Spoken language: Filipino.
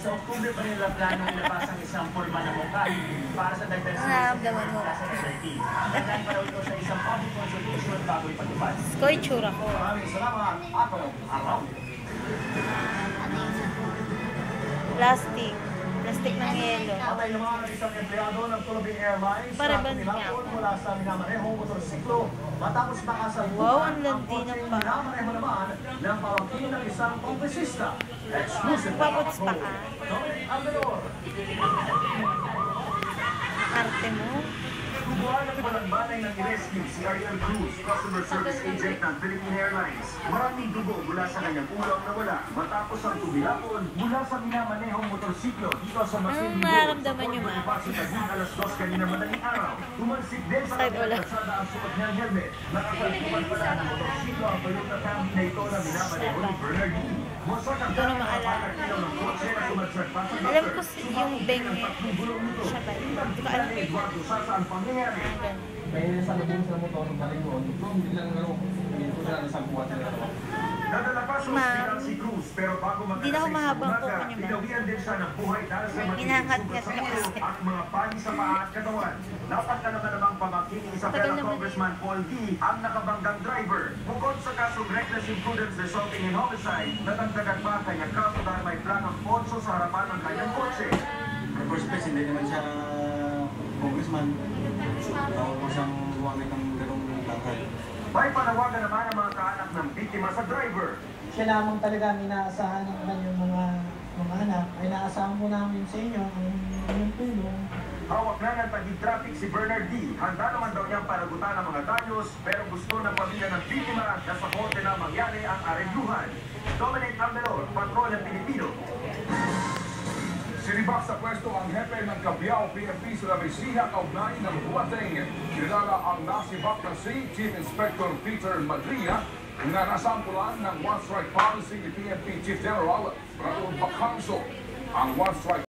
Sa Oktubre pa nila planong ilabas ang isang forma ng mukha para sa dagdag sa Nararamdaman mo. klase ng birthday. Hanggang pa raw ito sa isang public consultation bago ipatupad. Koy, tsura ko. Maraming salamat. Ako, araw. Plastic. Plastic ng yelo. Patay naman ang isang empleyado ng Philippine Airlines Para na ba tinapon mula sa minamanehong motorsiklo matapos makasalpukan Wow, ang ang landi ng kotseng paa. minamaneho naman ng pamangkin ng isang kongresista. Exclusive na Paputs pa ka. Dominic Alvedor. Arte mo. Gumawa ng balang-balay ng rescue si Ariel Cruz, customer service agent ng Philippine Airlines. Maraming dugo mula sa kanyang ulo ang nawala matapos ang tubilapon mula sa minamanehong motorsiklo dito sa Masin Anong nararamdaman niyo, ma'am? Sa Taguig alas 2 kanina madaling araw. Tumansik din sa Side kanyang ulo. kalsada ang suot niyang helmet. Nakasalpukan pala ng motorsiklo ang Toyota Camry na ito na minamaneho ni Bernard Lee. Wasak ang Ito na maalala. kanilang ng kotse na sumadsad pa sa Alam ko gutter. yung beng niya. Siya ba? Hindi ko alam. Eduardo, saan pangyayari? May salubong sa motor ng balingon, hindi lang hindi ko sila nasang kuha sila. Nadala pa sa ospital si Cruz, pero bago Hindi na ako mahabang po umaga, kanya, ma'am. pinawian din siya ng buhay dahil sa matinding Hinahangat-ngat sugat sa ka ulo kasi. at mga pani sa paa at katawan. Napagkalaman namang pamangkin ni Tagal Isabela naman. Congressman Paul D. ang nakabanggang driver. Bukod sa kasong reckless imprudence resulting in homicide, nadagdagan pa ang kanyang kaso dahil may planong ponso sa harapan ng kanyang kotse. At first place, hindi naman siya congressman. Tawag ko siyang gumamit ng ganong tangkad. May panawagan naman ang mga kaanak ng biktima sa driver. Siya lamang talaga ang inaasahan ng kanyang mga anak. Ay naasahan po namin sa inyo ang inyong tulong. Hawak na ng tagig-traffic si Bernard D. Handa naman daw niyang panagutan ang mga danyos, pero gusto ng pamilya ng biktima na sa korte na mangyari ang arengluhan. Dominic Alvedor, Patrol ng Pilipino. Sinibak sa pwesto ang hepe ng Cabiao PNP sa Mesiha kaugnay ng buwating. Kilala ang nasibak na si Chief Inspector Peter Madria na nasampulan ng one-strike policy ni PNP Chief General Raul Bacangso. Ang one-strike